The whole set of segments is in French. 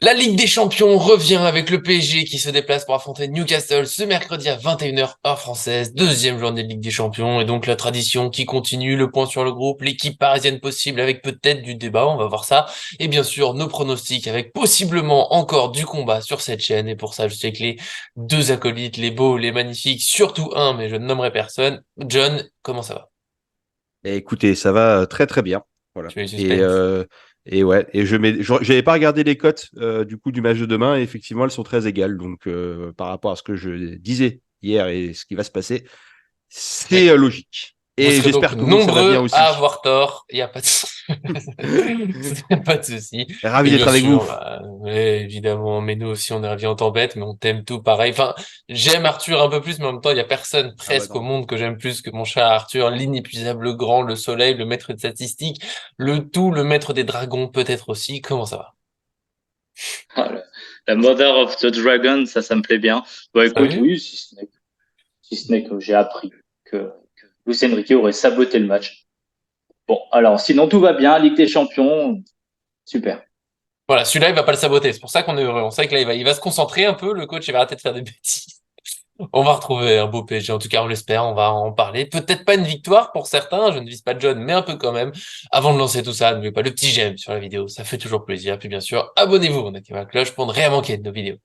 La Ligue des Champions revient avec le PSG qui se déplace pour affronter Newcastle ce mercredi à 21h heure française, deuxième journée de Ligue des Champions et donc la tradition qui continue, le point sur le groupe, l'équipe parisienne possible avec peut-être du débat, on va voir ça, et bien sûr nos pronostics avec possiblement encore du combat sur cette chaîne et pour ça je suis avec les deux acolytes, les beaux, les magnifiques, surtout un mais je ne nommerai personne. John, comment ça va? Et écoutez, ça va très très bien. Voilà. Tu es le Et, suspense. euh, et ouais, et j'avais pas regardé les cotes du coup du match de demain, et effectivement elles sont très égales. Donc par rapport à ce que je disais hier et ce qui va se passer, c'est Mais logique. vous Et serez donc j'espère que vous, ça va bien nombreux à aussi. avoir tort, il n'y a pas de y a pas de souci. Ravi Et d'être bien avec vous. sûr, ouais, évidemment, mais nous aussi on est ravis en tempête, mais on t'aime tout pareil. Enfin, j'aime Arthur un peu plus, mais en même temps, il y a personne Ah bah presque au non. monde que j'aime plus que mon cher Arthur, l'inépuisable grand, le soleil, le maître de statistiques, le tout, le maître des dragons peut-être aussi. Comment ça va? Ah, la Mother of the Dragon, ça me plaît bien. Bah T'as écoute, vu? oui, si ce n'est que j'ai appris que Luis Enrique aurait saboté le match. Bon, alors sinon tout va bien, Ligue des Champions, super. Voilà, celui-là, il va pas le saboter. C'est pour ça qu'on est heureux. On sait que là, il va se concentrer un peu. Le coach, il va arrêter de faire des bêtises. On va retrouver un beau PSG, en tout cas on l'espère, on va en parler. Peut-être pas une victoire pour certains, je ne vise pas John, mais un peu quand même. Avant de lancer tout ça, n'oubliez pas le petit j'aime sur la vidéo, ça fait toujours plaisir. Puis bien sûr, abonnez-vous, on active la cloche pour ne rien manquer de nos vidéos.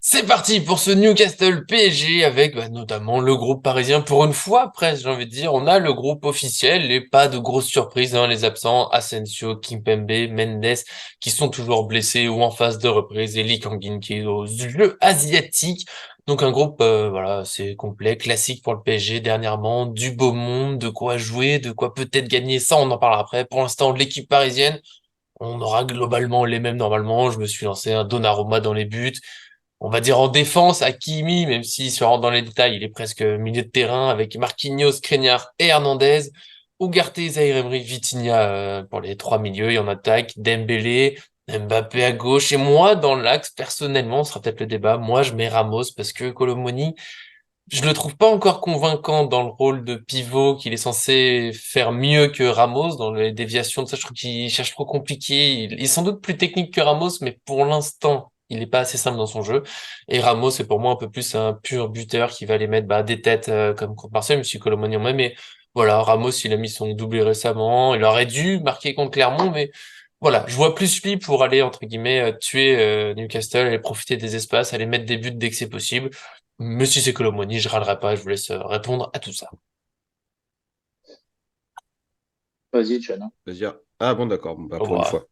C'est parti pour ce Newcastle PSG avec notamment le groupe parisien. Pour une fois, presque, j'ai envie de dire, on a le groupe officiel et pas de grosses surprises, hein, les absents, Asensio, Kimpembe, Mendes, qui sont toujours blessés ou en phase de reprise, et Lee Kang-in qui est au jeu asiatique. Donc un groupe, voilà, c'est complet, classique pour le PSG dernièrement, du beau monde, de quoi jouer, de quoi peut-être gagner, ça on en parlera après. Pour l'instant, l'équipe parisienne, on aura globalement les mêmes normalement. Je me suis lancé un Donnarumma dans les buts. On va dire en défense, Hakimi, même si si on rentre dans les détails, il est presque milieu de terrain avec Marquinhos, Skriniar et Hernandez. Ugarte, Zaïre Emery, Vitinha pour les trois milieux et en attaque, Dembélé, Mbappé à gauche et moi dans l'axe personnellement, ce sera peut-être le débat. Moi, je mets Ramos parce que Colomoni, je le trouve pas encore convaincant dans le rôle de pivot qu'il est censé faire mieux que Ramos dans les déviations de ça. Je trouve qu'il cherche trop compliqué. Il est sans doute plus technique que Ramos, mais pour l'instant, il est pas assez simple dans son jeu. Et Ramos, c'est pour moi un peu plus un pur buteur qui va aller mettre des têtes comme contre Marseille, même si Colomani en met. Mais voilà, Ramos, il a mis son doublé récemment. Il aurait dû marquer contre Clermont, mais voilà, je vois plus lui pour aller, entre guillemets, tuer Newcastle, aller profiter des espaces, aller mettre des buts dès que c'est possible. Mais si c'est Colomoni, je râlerai pas, je vous laisse répondre à tout ça. Vas-y, John, hein. C'est-à-dire, ah bon, d'accord, bon, bah, Au pour une revoir. fois.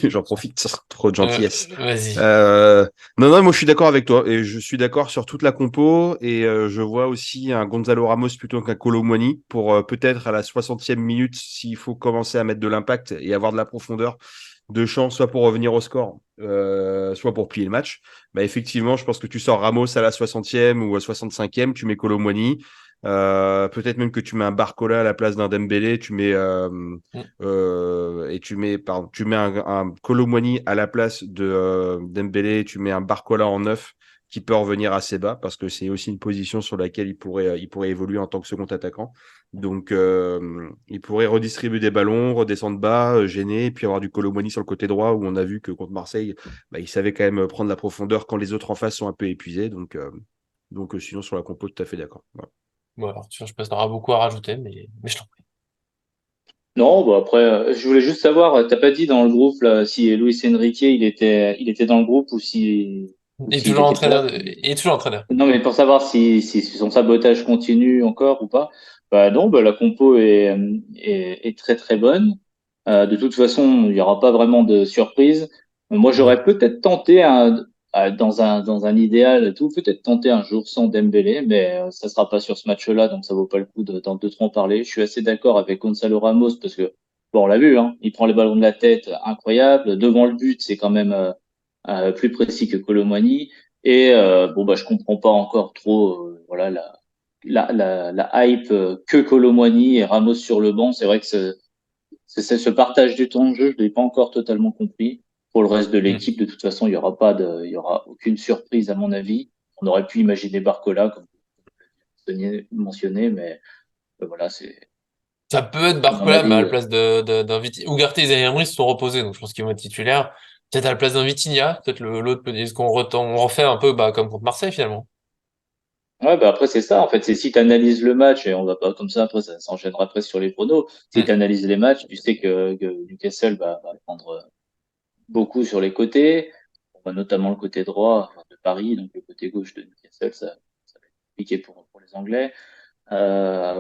J'en profite, trop de gentillesse. Vas-y. Euh, non, non, moi je suis d'accord avec toi et je suis d'accord sur toute la compo et je vois aussi un Gonzalo Ramos plutôt qu'un Kolo Muani pour peut-être à la 60e minute s'il faut commencer à mettre de l'impact et avoir de la profondeur de champ, soit pour revenir au score, soit pour plier le match. Bah, effectivement, je pense que tu sors Ramos à la 60e ou à 65e, tu mets Kolo Muani. Peut-être même que tu mets un Barcola à la place d'un Dembélé, Mm. et tu mets un Kolo Muani à la place de Dembélé, tu mets un Barcola en neuf qui peut revenir assez bas parce que c'est aussi une position sur laquelle il pourrait évoluer en tant que second attaquant. Donc, il pourrait redistribuer des ballons, redescendre bas, gêner, et puis avoir du Kolo Muani sur le côté droit où on a vu que contre Marseille, bah, il savait quand même prendre la profondeur quand les autres en face sont un peu épuisés. Donc, sinon, sur la compo, tout à fait d'accord. Voilà. Bon, alors, tu vois, je pense qu'il y aura beaucoup à rajouter, mais je t'en prie. Non, bon après, je voulais juste savoir, t'as pas dit dans le groupe là si Luis Enrique il était dans le groupe ou Et s'il toujours était pas là. entraîneur, et toujours entraîneur. Non, mais pour savoir si son sabotage continue encore ou pas. Bah non, bah la compo est très très bonne. De toute façon, il n'y aura pas vraiment de surprise. Moi, Non. j'aurais peut-être tenté dans un idéal et tout, peut-être tenté un jour sans Dembélé, mais ça sera pas sur ce match-là, donc ça vaut pas le coup de trop en parler. Je suis assez d'accord avec Gonzalo Ramos parce que bon, on l'a vu, hein, il prend les ballons de la tête, incroyable. Devant le but, c'est quand même plus précis que Kolo Muani. Et bon bah je comprends pas encore trop voilà la hype que Kolo Muani et Ramos sur le banc. C'est vrai que ce partage du temps de jeu, je l'ai pas encore totalement compris. Pour le reste de Mm. l'équipe, de toute façon, il y aura aucune surprise à mon avis. On aurait pu imaginer Barcola comme vous mentionné, mais voilà, c'est Ça peut être à mon Barcola, mais à avis. la place d'un Vitinha. Ugarte et Zaïre Emery se sont reposés, donc je pense qu'ils vont être titulaires. Peut-être à la place d'un Vitinha, peut-être l'autre peut dire on refait un peu comme contre Marseille finalement. Ouais, bah après, c'est ça, en fait. C'est si tu analyses le match, et on va pas comme ça, après, ça s'enchaînera après sur les pronos. Si tu Hmm. analyses les matchs, tu sais que Newcastle va prendre beaucoup sur les côtés, notamment le côté droit de Paris, donc le côté gauche de Newcastle, ça va être compliqué pour les Anglais.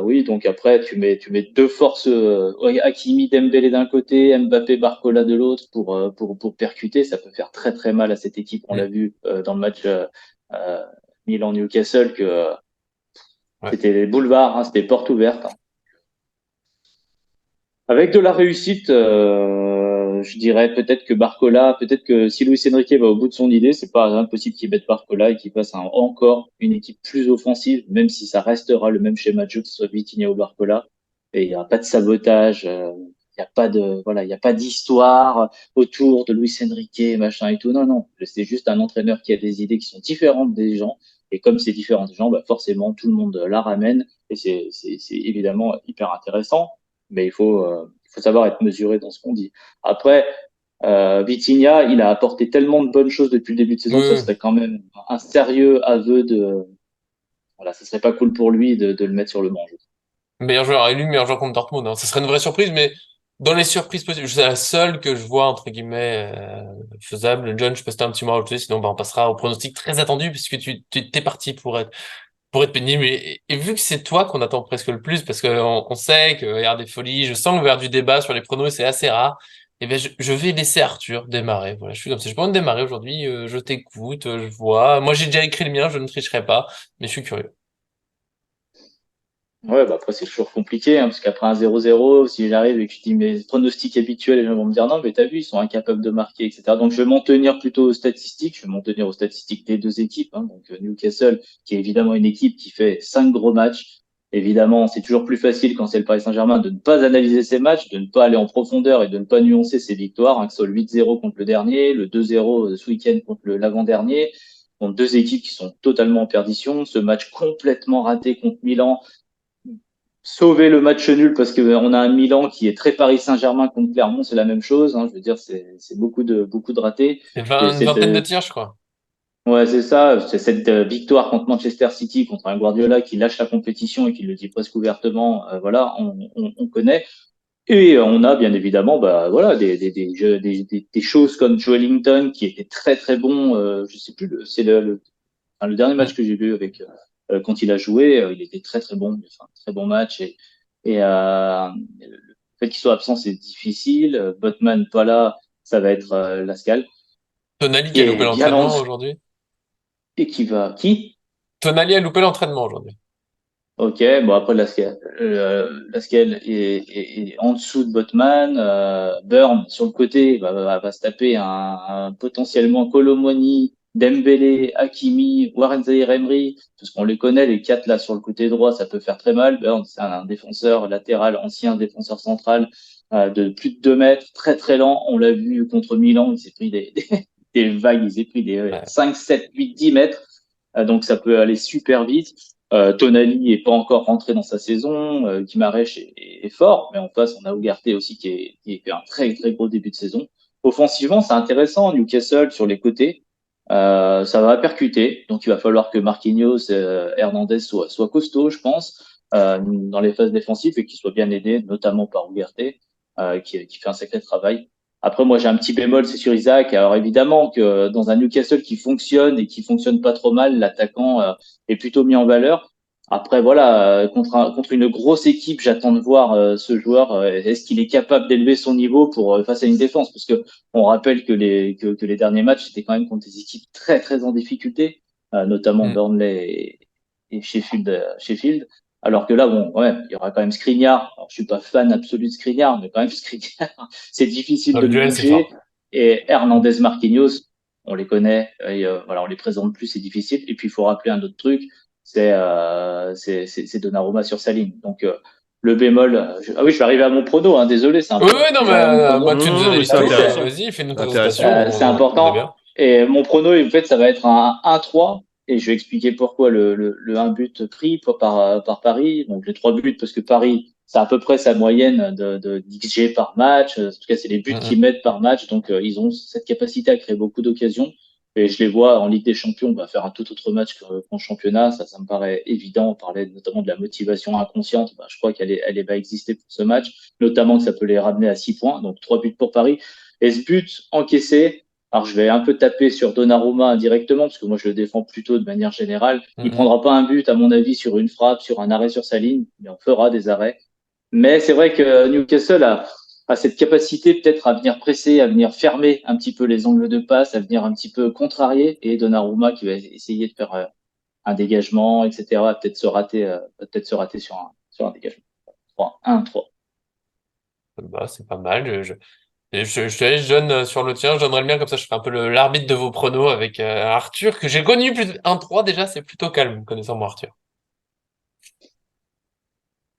Oui, donc après, tu mets deux forces, ouais, Hakimi, Dembélé d'un côté, Mbappé, Barcola de l'autre pour percuter. Ça peut faire très très mal à cette équipe. On l'a Hmm. vu dans le match euh, Milan-Newcastle que Ouais. c'était les boulevards, hein, c'était porte ouverte, hein. Avec de la réussite, je dirais peut-être que Barcola, peut-être que si Luis Enrique va au bout de son idée, c'est pas impossible qu'il mette Barcola et qu'il fasse encore une équipe plus offensive, même si ça restera le même schéma de jeu que ce soit Vitinha ou Barcola. Et il n'y a pas de sabotage, il n'y a pas de, voilà, il n'y a pas d'histoire autour de Luis Enrique, machin et tout. Non, non. C'est juste un entraîneur qui a des idées qui sont différentes des gens. Et comme c'est différent des gens, bah forcément, tout le monde la ramène. Et c'est évidemment hyper intéressant, mais il faut savoir être mesuré dans ce qu'on dit. Après, Vitinha, il a apporté tellement de bonnes choses depuis le début de Oui, saison que ça oui. serait quand même un sérieux aveu de, voilà, ça serait pas cool pour lui de le mettre sur le banc. Meilleur joueur élu, meilleur joueur contre Dortmund, hein. Ce serait une vraie surprise, mais dans les surprises possibles, c'est la seule que je vois, entre guillemets, faisable. John, je peux te un petit mot à rajouter, sinon bah, on passera au pronostic très attendu, puisque t'es parti pour être pénible. Et vu que c'est toi qu'on attend presque le plus, parce qu'on sait qu'il va y avoir des folies, je sens que vers du débat sur les pronos, c'est assez rare, et ben je vais laisser Arthur démarrer. Voilà, je suis comme ça. Je peux pas démarrer aujourd'hui, je t'écoute, je vois. Moi, j'ai déjà écrit le mien, je ne tricherai pas, mais je suis curieux. Ouais, bah après, c'est toujours compliqué, hein, parce qu'après un 0-0, si j'arrive et que je dis mes pronostics habituels, les gens vont me dire non, mais t'as vu, ils sont incapables de marquer, etc. Donc, je vais m'en tenir plutôt aux statistiques. Je vais m'en tenir aux statistiques des deux équipes, hein. Donc, Newcastle, qui est évidemment une équipe qui fait 5 gros matchs. Évidemment, c'est toujours plus facile quand c'est le Paris Saint-Germain de ne pas analyser ses matchs, de ne pas aller en profondeur et de ne pas nuancer ses victoires, hein, que ce soit le 8-0 contre le dernier, le 2-0 ce week-end contre l'avant-dernier. Donc, deux équipes qui sont totalement en perdition. Ce match complètement raté contre Milan, sauver le match nul parce qu'on a un Milan qui est très Paris Saint-Germain contre Clermont, c'est la même chose, hein. Je veux dire, c'est beaucoup de ratés. C'est Et une cette, vingtaine de tirs, je crois. ouais, c'est ça, c'est cette victoire contre Manchester City, contre un Guardiola qui lâche la compétition et qui le dit presque ouvertement, voilà, on connaît. Et on a bien évidemment, bah voilà, des choses comme Joelinton qui était très très bon. Je sais plus, c'est le dernier match que j'ai vu avec quand il a joué, il était très très bon, enfin, très bon match et le fait qu'il soit absent c'est difficile. Botman pas là, ça va être Lascal Tonali qui qui a loupé est bien en l'entraînement dessous aujourd'hui. et qui. Tonali a loupé l'entraînement aujourd'hui. Ok, bon après Lascal est en dessous de Botman. Burn sur le côté va se taper un potentiellement Colomwani, Dembélé, Hakimi, Warren Zaïre-Emery, parce qu'on les connaît les quatre là sur le côté droit, ça peut faire très mal. Burn c'est un défenseur latéral, ancien défenseur central de plus de 2 mètres, très très lent. On l'a vu contre Milan, il s'est pris des vagues, il s'est pris des Ouais. 5, 7, 8, 10 mètres. Donc ça peut aller super vite. Tonali est pas encore rentré dans sa saison. Guimarães est fort, mais en face, on a Ugarte aussi qui fait un très très gros début de saison. Offensivement, c'est intéressant. Newcastle sur les côtés, ça va percuter. Donc il va falloir que Marquinhos, Hernandez soient costauds, je pense, dans les phases défensives et qu'ils soient bien aidés, notamment par Ugarte, qui fait un sacré travail. Après, moi, j'ai un petit bémol, c'est sur Isaac. Alors évidemment que dans un Newcastle qui fonctionne et qui fonctionne pas trop mal, l'attaquant est plutôt mis en valeur. Après, voilà, contre une grosse équipe, j'attends de voir ce joueur. Est-ce qu'il est capable d'élever son niveau pour face à une défense? Parce que on rappelle que les derniers matchs, c'était quand même contre des équipes très très en difficulté, notamment Mm. Burnley et Sheffield. Alors que là, bon, ouais, il y aura quand même Skriniar. Alors, je suis pas fan absolu de Skriniar, mais quand même Skriniar, c'est difficile Dans de le le duel, c'est bouger. fort. Et Hernandez Marquinhos, on les connaît, et, voilà, on les présente plus, c'est difficile. Et puis il faut rappeler un autre truc, c'est Donnarumma sur sa ligne. Donc le bémol, ah oui, je vais arriver à mon prono, hein, désolé, c'est Oui, important. oui, non, Je vais mais arriver à mon moi, prono. tu nous as Non, mais c'est Ah oui, déçus. intéressant. Vas-y, fais-nous C'est ta intéressant. présentation. c'est On est important. bien. Et mon prono, en fait, ça va être un 1-3. Et je vais expliquer pourquoi le 1 but pris par Paris. Donc les 3 buts, parce que Paris c'est à peu près sa moyenne de d'XG par match. En tout cas, c'est les buts qu'ils mettent par match. Donc, ils ont cette capacité à créer beaucoup d'occasions. Et je les vois en Ligue des Champions bah, faire un tout autre match qu'en championnat. Ça me paraît évident. On parlait notamment de la motivation inconsciente. Bah, je crois qu'elle va exister pour ce match, notamment que ça peut les ramener à 6 points. Donc, 3 buts pour Paris. Et ce but encaissé, alors je vais un peu taper sur Donnarumma indirectement, parce que moi je le défends plutôt de manière générale. Il prendra pas un but, à mon avis, sur une frappe, sur un arrêt sur sa ligne, mais on fera des arrêts. Mais c'est vrai que Newcastle a cette capacité peut-être à venir presser, à venir fermer un petit peu les angles de passe, à venir un petit peu contrarier, et Donnarumma qui va essayer de faire un dégagement, etc. Peut-être se rater sur un dégagement. 3, 1-3. Bah, c'est pas mal. Je te laisse, John, sur le tien. Je donnerai le mien, comme ça je fais un peu l'arbitre de vos pronos avec Arthur, que j'ai connu plus de 1-3 déjà, c'est plutôt calme, connaissant mon Arthur.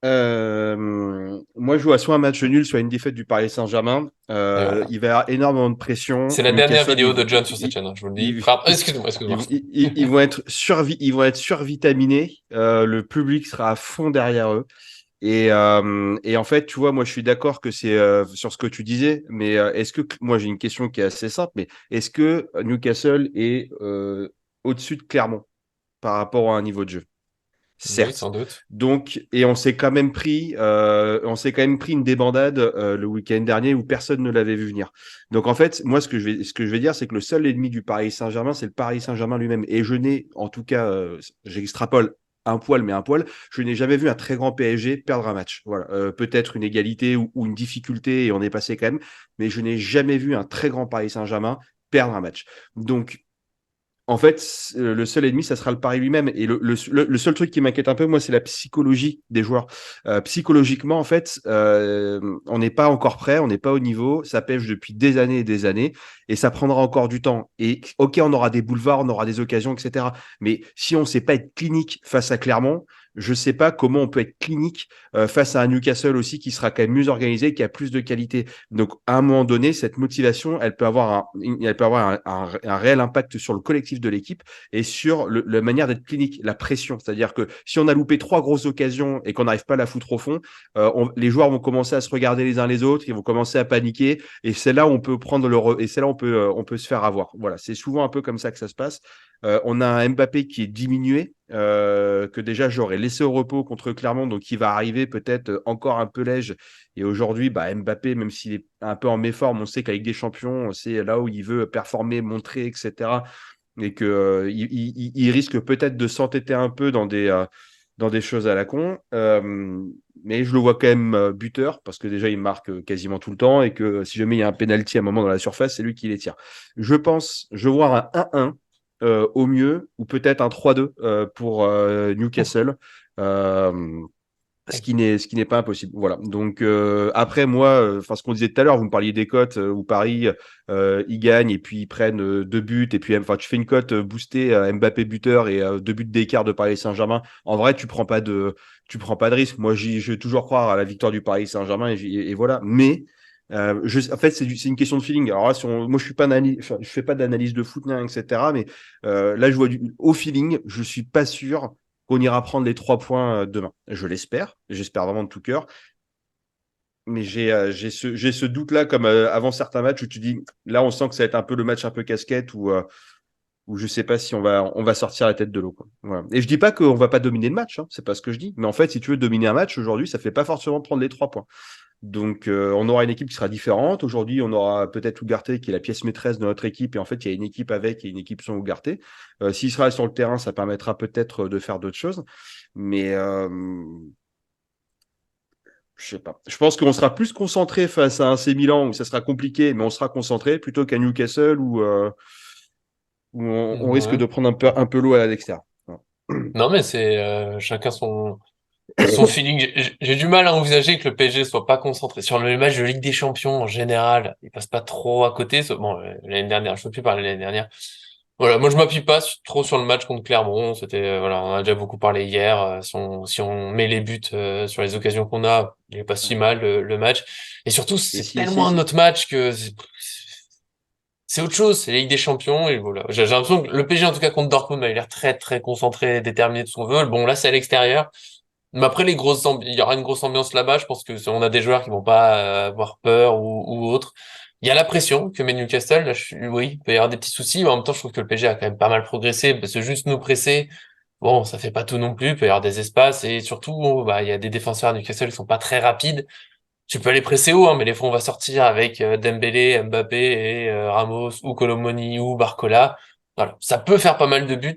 Moi, je vois soit un match nul, soit une défaite du Paris Saint-Germain. Et voilà. Il va y avoir énormément de pression. C'est la dernière Newcastle, vidéo de John sur cette chaîne, hein, je vous le dis. ils- Enfin, excuse-moi. ils vont être survitaminés. Le public sera à fond derrière eux. Et en fait, tu vois, moi, je suis d'accord que c'est sur ce que tu disais, mais moi, j'ai une question qui est assez simple, mais est-ce que Newcastle est au-dessus de Clermont par rapport à un niveau de jeu? Oui, Certes. sans doute. Donc, et on s'est quand même pris une débandade le week-end dernier où personne ne l'avait vu venir. Donc, en fait, moi, ce que je vais dire, c'est que le seul ennemi du Paris Saint-Germain, c'est le Paris Saint-Germain lui-même. Et je n'ai, en tout cas, j'extrapole un poil, mais un poil, je n'ai jamais vu un très grand PSG perdre un match. Voilà, peut-être une égalité ou une difficulté et on est passé quand même, mais je n'ai jamais vu un très grand Paris Saint-Germain perdre un match. Donc, en fait, le seul ennemi, ça sera le Paris lui-même. Et le seul truc qui m'inquiète un peu, moi, c'est la psychologie des joueurs. Psychologiquement, en fait, on n'est pas encore prêt, on n'est pas au niveau. Ça pêche depuis des années et des années, et ça prendra encore du temps. Et ok, on aura des boulevards, on aura des occasions, etc. Mais si on ne sait pas être clinique face à Clermont, je ne sais pas comment on peut être clinique face à un Newcastle aussi qui sera quand même mieux organisé, qui a plus de qualité. Donc, à un moment donné, cette motivation, elle peut avoir un réel impact sur le collectif de l'équipe et sur la manière d'être clinique, la pression. C'est-à-dire que si on a loupé 3 grosses occasions et qu'on n'arrive pas à la foutre au fond, les joueurs vont commencer à se regarder les uns les autres, ils vont commencer à paniquer et c'est là où on peut et c'est là où on peut se faire avoir. Voilà, c'est souvent un peu comme ça que ça se passe. On a un Mbappé qui est diminué, que déjà j'aurais laissé au repos contre Clermont, donc il va arriver peut-être encore un peu léger. Et aujourd'hui, bah, Mbappé, même s'il est un peu en méforme, on sait qu'avec des champions, c'est là où il veut performer, montrer, etc. Et qu'il il risque peut-être de s'entêter un peu dans des choses à la con. Mais je le vois quand même buteur, parce que déjà, il marque quasiment tout le temps, et que si jamais il y a un penalty à un moment dans la surface, c'est lui qui les tire. Je vois un 1-1 au mieux, ou peut-être un 3-2 pour Newcastle. Euh, ce qui n'est pas impossible. Voilà. Donc après moi, enfin ce qu'on disait tout à l'heure, vous me parliez des cotes où Paris ils gagnent et puis ils prennent 2 buts et puis enfin tu fais une cote boostée Mbappé buteur et 2 buts d'écart de Paris Saint-Germain. En vrai, tu prends pas de risque. Moi, je vais toujours croire à la victoire du Paris Saint-Germain et voilà. Mais en fait, c'est une question de feeling. Alors là, moi, je fais pas d'analyse de foot, etc. Mais là, je vois au feeling, je suis pas sûr qu'on ira prendre les 3 points demain. Je l'espère, j'espère vraiment de tout cœur. Mais j'ai ce doute-là, comme avant certains matchs où tu dis, là, on sent que ça va être un peu le match un peu casquette où je sais pas si on va sortir la tête de l'eau, quoi. Voilà. Et je dis pas qu'on va pas dominer le match, hein, c'est pas ce que je dis. Mais en fait, si tu veux dominer un match aujourd'hui, ça fait pas forcément prendre les 3 points. Donc, on aura une équipe qui sera différente. Aujourd'hui, on aura peut-être Ugarte qui est la pièce maîtresse de notre équipe. Et en fait, il y a une équipe avec et une équipe sans Ugarte. S'il sera sur le terrain, ça permettra peut-être de faire d'autres choses. Mais je sais pas. Je pense qu'on sera plus concentré face à un C Milan où ça sera compliqué, mais on sera concentré plutôt qu'à Newcastle où on risque Ouais. de prendre un peu l'eau à l'extérieur. Voilà. Non, mais c'est chacun son feeling. J'ai du mal à envisager que le PSG soit pas concentré sur le match de Ligue des Champions en général. Il passe pas trop à côté. Bon, l'année dernière, je peux plus parler de l'année dernière. Voilà, moi je m'appuie pas trop sur le match contre Clermont. C'était voilà, on a déjà beaucoup parlé hier. Si on met les buts sur les occasions qu'on a, il est pas si mal le match. Et surtout, Et c'est tellement un autre match que c'est autre chose. C'est la Ligue des Champions et voilà. J'ai l'impression que le PSG en tout cas contre Dortmund, il a l'air très très concentré, déterminé de son vœu. Bon là, c'est à l'extérieur. Mais après, il y aura une grosse ambiance là-bas. Je pense que on a des joueurs qui vont pas avoir peur ou autre. Il y a la pression que met Newcastle. Là, oui, il peut y avoir des petits soucis, mais en même temps, je trouve que le PSG a quand même pas mal progressé parce que juste nous presser, bon, ça fait pas tout non plus. Il peut y avoir des espaces et surtout, bah, il y a des défenseurs à Newcastle qui sont pas très rapides. Tu peux aller presser haut, hein, mais les fois on va sortir avec Dembélé, Mbappé et Ramos ou Colomoni ou Barcola. Voilà, ça peut faire pas mal de buts.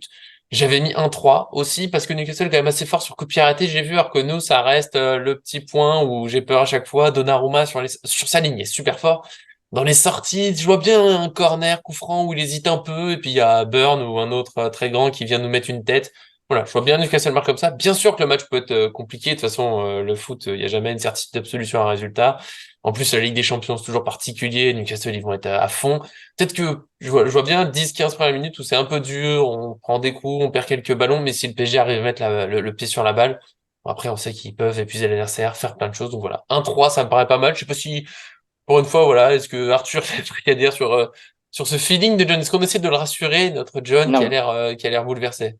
J'avais mis 1-3 aussi parce que Newcastle est quand même assez fort sur coup de pied arrêté. J'ai vu, alors que nous, ça reste le petit point où j'ai peur à chaque fois. Donnarumma sur sa ligne est super fort. Dans les sorties, je vois bien un corner, coup franc où il hésite un peu et puis il y a Burn ou un autre très grand qui vient nous mettre une tête. Voilà, je vois bien Newcastle marque comme ça. Bien sûr que le match peut être compliqué. De toute façon, le foot, il n'y a jamais une certitude absolue sur un résultat. En plus, la Ligue des Champions, c'est toujours particulier. Newcastle, ils vont être à fond. Peut-être que je vois bien 10-15 premières minutes où c'est un peu dur, on prend des coups, on perd quelques ballons, mais si le PSG arrive à mettre le pied sur la balle, bon, après, on sait qu'ils peuvent épuiser l'adversaire, faire plein de choses. Donc voilà, 1-3, ça me paraît pas mal. Je sais pas si, pour une fois, voilà, est-ce que Arthur a des trucs à dire sur ce feeling de John? Est-ce qu'on essaie de le rassurer, notre John, Non, qui a l'air bouleversé?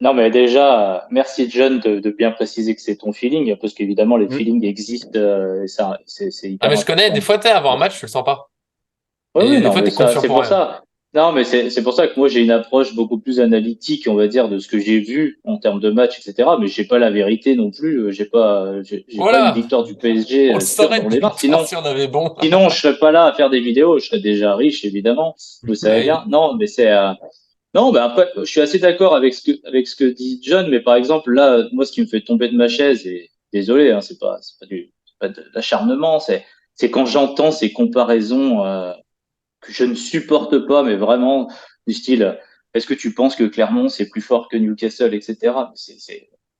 non, mais déjà, merci John de bien préciser que c'est ton feeling, parce qu'évidemment les Mm. feelings existent, et ça, c'est Ah, mais hyper je connais, des important. fois, t'es avant un match, je le sens pas. Oui, oui, Et des non, fois, mais t'es ça, confiant c'est pour pour rien. ça. Non, mais c'est pour ça que moi j'ai une approche beaucoup plus analytique, on va dire, de ce que j'ai vu en termes de match, etc. Mais j'ai pas la vérité non plus. J'ai pas une Voilà! victoire du PSG On le pure saurait dans les depuis mains. le temps si on avait bon. Sinon, je serais pas là à faire des vidéos. Je serais déjà riche, évidemment. Vous savez Oui. bien. Non, mais non, mais après, je suis assez d'accord avec ce que dit John. Mais par exemple, là, moi, ce qui me fait tomber de ma chaise, et désolé, hein, c'est pas de l'acharnement, c'est quand j'entends ces comparaisons. Que je ne supporte pas, mais vraiment du style, est-ce que tu penses que Clermont c'est plus fort que Newcastle, etc.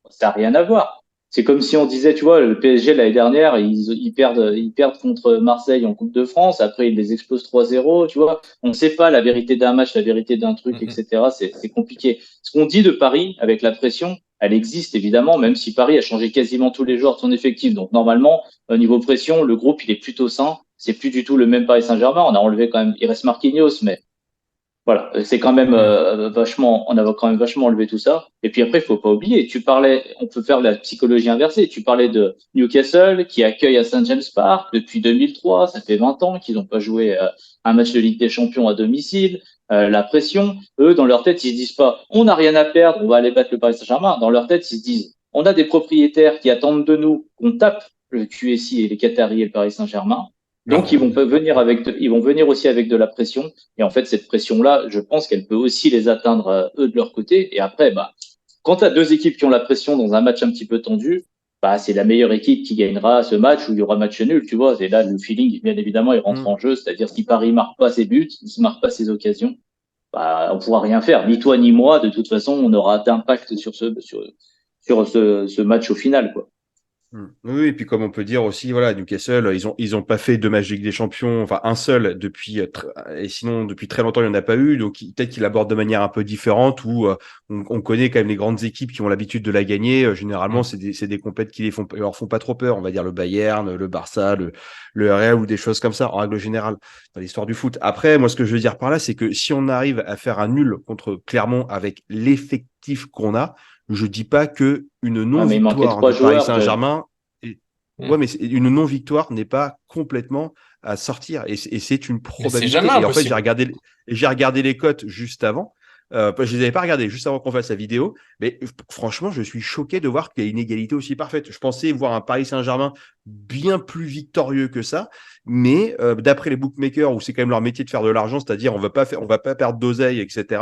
Ça n'a rien à voir. C'est comme si on disait, tu vois, le PSG l'année dernière, ils perdent contre Marseille en Coupe de France, après ils les explosent 3-0, tu vois. On ne sait pas la vérité d'un match, la vérité d'un truc, Mm, etc. C'est compliqué. Ce qu'on dit de Paris avec la pression, elle existe évidemment, même si Paris a changé quasiment tous les joueurs de son effectif. Donc normalement, au niveau pression, le groupe il est plutôt sain. C'est plus du tout le même Paris Saint-Germain. On a enlevé quand même, il reste Marquinhos, mais voilà, c'est quand même mm. vachement, on a quand même vachement enlevé tout ça. Et puis après, il faut pas oublier, tu parlais, on peut faire la psychologie inversée. Tu parlais de Newcastle qui accueille à Saint James Park depuis 2003. Ça fait 20 ans qu'ils n'ont pas joué un match de Ligue des Champions à domicile. La pression, eux, dans leur tête, ils se disent pas, on n'a rien à perdre, on va aller battre le Paris Saint-Germain. Dans leur tête, ils se disent, on a des propriétaires qui attendent de nous qu'on tape le QSI et les Qataris et le Paris Saint-Germain. Ah Donc, ouais. ils vont venir aussi avec de la pression. Et en fait, cette pression-là, je pense qu'elle peut aussi les atteindre eux de leur côté. Et après, bah, quand tu as deux équipes qui ont la pression dans un match un petit peu tendu, bah, c'est la meilleure équipe qui gagnera ce match où il y aura match nul, tu vois. Et là, le feeling, bien évidemment, il rentre Mm. en jeu. C'est-à-dire, si Paris marque pas ses buts, ne marque pas ses occasions, bah, on pourra rien faire. Ni toi, ni moi. De toute façon, on aura d'impact sur ce match au final, quoi. Oui, et puis comme on peut dire aussi, voilà, Newcastle, ils ont pas fait deux matchs de Ligue des Champions, enfin un seul depuis, et sinon depuis très longtemps il n'y en a pas eu, donc peut-être qu'ils l'abordent de manière un peu différente où on connaît quand même les grandes équipes qui ont l'habitude de la gagner. Généralement, Mm. c'est des compètes qui leur font pas trop peur, on va dire le Bayern, le Barça, le Real ou des choses comme ça en règle générale dans l'histoire du foot. Après, moi ce que je veux dire par là, c'est que si on arrive à faire un nul contre Clermont avec l'effectif qu'on a, je dis pas que une Ouais, mais il manquait non-victoire trois du Paris joueurs, John. Saint-Germain ouais, Mm. mais une non-victoire n'est pas complètement à sortir et c'est une Mais c'est jamais probabilité. Et en fait, impossible. j'ai regardé les cotes juste avant. Je les avais pas regardées juste avant qu'on fasse la vidéo, mais franchement, je suis choqué de voir qu'il y a une égalité aussi parfaite. Je pensais voir un Paris Saint-Germain bien plus victorieux que ça, mais d'après les bookmakers, où c'est quand même leur métier de faire de l'argent, c'est-à-dire on va pas perdre d'oseille, etc.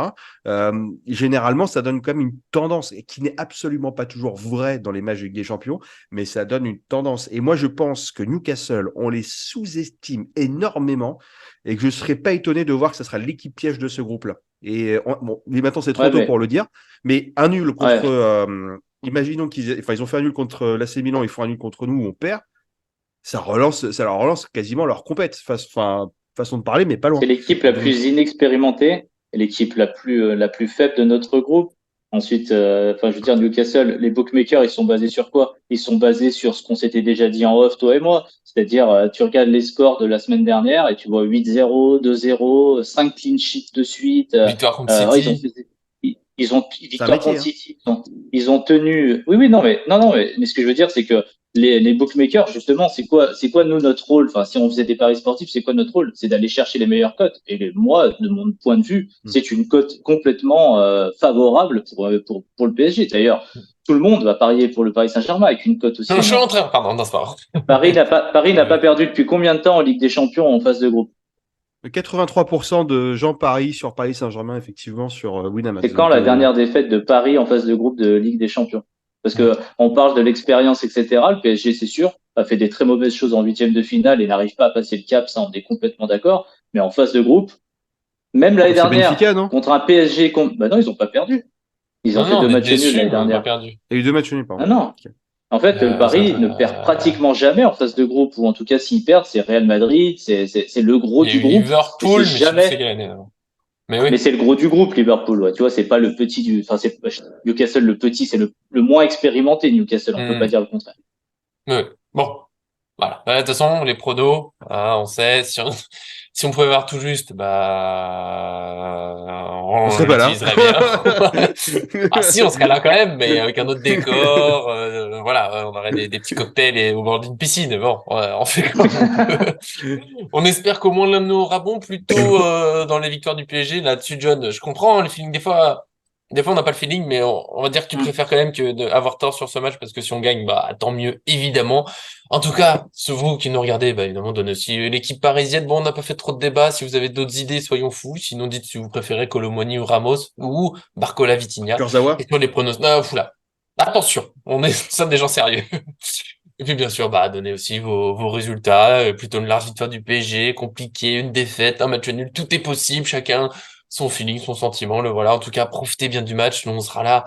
Généralement, ça donne quand même une tendance et qui n'est absolument pas toujours vraie dans les matchs de Ligue des Champions, mais ça donne une tendance. Et moi, je pense que Newcastle, on les sous-estime énormément et que je ne serais pas étonné de voir que ce sera l'équipe piège de ce groupe-là. Et bon, mais maintenant, c'est trop Ouais, tôt mais, pour le dire, mais un nul contre. ouais. Imaginons ils ont fait un nul contre l'AC Milan, ils font un nul contre nous, on perd. Ça leur relance quasiment leur compète, façon de parler, mais pas C'est loin. l'équipe la Donc, plus inexpérimentée, l'équipe la plus faible de notre groupe. Ensuite, enfin, je veux dire, Newcastle, les bookmakers, ils sont basés sur quoi? Ils sont basés sur ce qu'on s'était déjà dit en off, toi et moi. C'est-à-dire, tu regardes les scores de la semaine dernière et tu vois 8-0, 2-0, 5 clean sheets de suite. Victoire contre Ouais, City. victoire métier, contre City, ils ont tenu. Oui, non, mais ce que je veux dire, c'est que les bookmakers, justement, c'est quoi nous notre rôle? Enfin, si on faisait des paris sportifs, c'est quoi notre rôle? C'est d'aller chercher les meilleures cotes. Et moi, de mon point de vue, c'est une cote complètement favorable pour le PSG. D'ailleurs, tout le monde va parier pour le Paris Saint-Germain avec une cote aussi. Je suis en train, pardon, non, c'est pas grave. Paris n'a pas perdu depuis combien de temps en Ligue des Champions en phase de groupe? 83% de gens parient sur Paris Saint-Germain, effectivement, sur Winamax. C'est quand la dernière défaite de Paris en phase de groupe de Ligue des Champions? Parce que on parle de l'expérience, etc. Le PSG, c'est sûr, a fait des très mauvaises choses en huitième de finale et n'arrive pas à passer le cap, ça on est complètement d'accord. Mais en phase de groupe, même l'année C'est dernière, Benfica, non? contre un PSG, bah non, ils ont pas perdu. Ils ont fait Non, on deux est matchs nuls déçus, l'année mais on n'a pas dernière. perdu. Il y a eu 2 matchs nuls, Ah pardon. non. Ok. En fait, le Paris ne perd pratiquement jamais en phase de groupe, ou en tout cas, s'ils perdent, c'est Real Madrid, c'est le gros Il y a du eu groupe. Liverpool, C'est mais c'est jamais. gagné. Mais Mais oui. c'est le gros du groupe, Liverpool. Ouais. Tu vois, c'est pas le petit du. Enfin, c'est Newcastle le petit, c'est le moins expérimenté, Newcastle. On peut pas dire le contraire. Oui. Bon. Voilà. De toute façon, les pronos, hein, on sait, si on pouvait voir tout juste, On on serait pas là. l'utiliserait bien. Ah si, on serait là quand même, mais avec un autre décor, voilà, on aurait des petits cocktails au bord d'une piscine. Bon, on fait comme on peut. On espère qu'au moins l'un de nous aura bon plutôt dans les victoires du PSG. Là-dessus, John, je comprends le feeling des fois, on n'a pas le feeling, mais on va dire que tu préfères quand même que avoir tort sur ce match parce que si on gagne, bah tant mieux, évidemment. En tout cas, vous qui nous regardez, bah évidemment, donne aussi l'équipe parisienne. Bon, on n'a pas fait trop de débats. Si vous avez d'autres idées, soyons fous. Sinon, dites si vous préférez Colomoni ou Ramos ou Barcola Vitinha. Kurzawa. Et sur les pronos, non, foula. Attention, nous sommes des gens sérieux. Et puis bien sûr, bah donnez aussi vos résultats. Plutôt une large victoire du PSG, compliqué, une défaite, un match nul, tout est possible. Chacun son feeling, son sentiment, le voilà. En tout cas, profitez bien du match. Nous, on sera là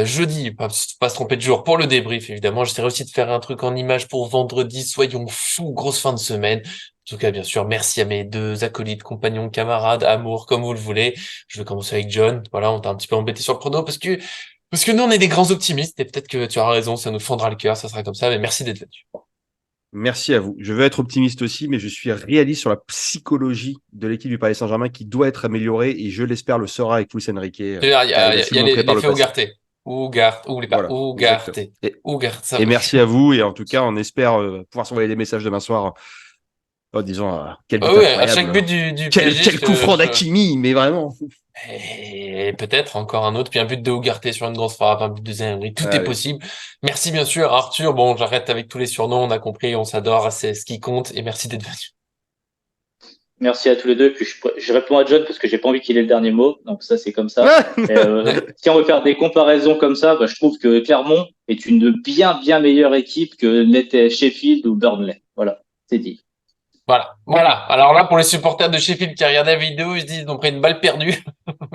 jeudi, pas se tromper de jour pour le débrief, évidemment. J'essaierai aussi de faire un truc en image pour vendredi. Soyons fous, grosse fin de semaine. En tout cas, bien sûr, merci à mes deux acolytes, compagnons, camarades, amour, comme vous le voulez. Je vais commencer avec John. Voilà, on t'a un petit peu embêté sur le prono parce que nous, on est des grands optimistes et peut-être que tu as raison, ça nous fendra le cœur, ça sera comme ça. Mais merci d'être venu. Merci à vous. Je veux être optimiste aussi, mais je suis réaliste sur la psychologie de l'équipe du Paris Saint-Germain qui doit être améliorée et je l'espère le sera avec Luis Enrique. Il y a l'effet Ugarte. Oublie pas, Voilà, Ugarte. Et merci à vous et en tout cas, on espère pouvoir s'envoyer des messages demain soir en disant quel but incroyable. À chaque but du quel PSG. Quel coup franc d'Hakimi, mais vraiment. Et peut-être encore un autre, puis un but de Ugarte sur une grosse frappe, un but de Zaïre, tout est possible. Merci bien sûr Arthur, bon j'arrête avec tous les surnoms, on a compris, on s'adore, c'est ce qui compte, et merci d'être venu. Merci à tous les deux, puis je réponds à John parce que j'ai pas envie qu'il ait le dernier mot, donc ça c'est comme ça. Si on veut faire des comparaisons comme ça, bah, je trouve que Clermont est une bien meilleure équipe que n'était Sheffield ou Burnley. Voilà, c'est dit. Voilà. Alors là, pour les supporters de Sheffield qui regardent la vidéo, ils se disent qu'ils ont pris une balle perdue.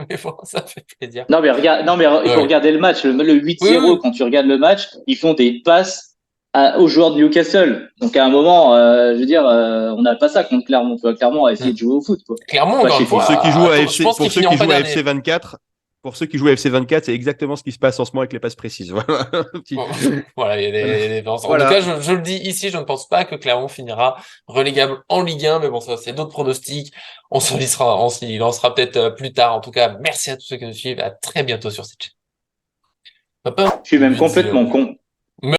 Mais bon, ça fait plaisir. Non, mais il faut regarder le match. Le 8-0, quand tu regardes le match, ils font des passes aux joueurs de Newcastle. Donc à un moment, je veux dire, on n'a pas ça contre Clermont. Clermont a essayé de jouer au foot. Quoi. Clermont, encore une fois, pour ceux qui jouent à FC, pour ceux qui jouent à FC 24, pour ceux qui jouent à FC 24, c'est exactement ce qui se passe en ce moment avec les passes précises. Voilà, il y a des différences. En tout cas, je le dis ici, je ne pense pas que Clermont finira relégable en Ligue 1, mais bon, ça, c'est d'autres pronostics. On s'y lancera peut-être plus tard. En tout cas, merci à tous ceux qui nous suivent. À très bientôt sur cette chaîne. Je suis même complètement con.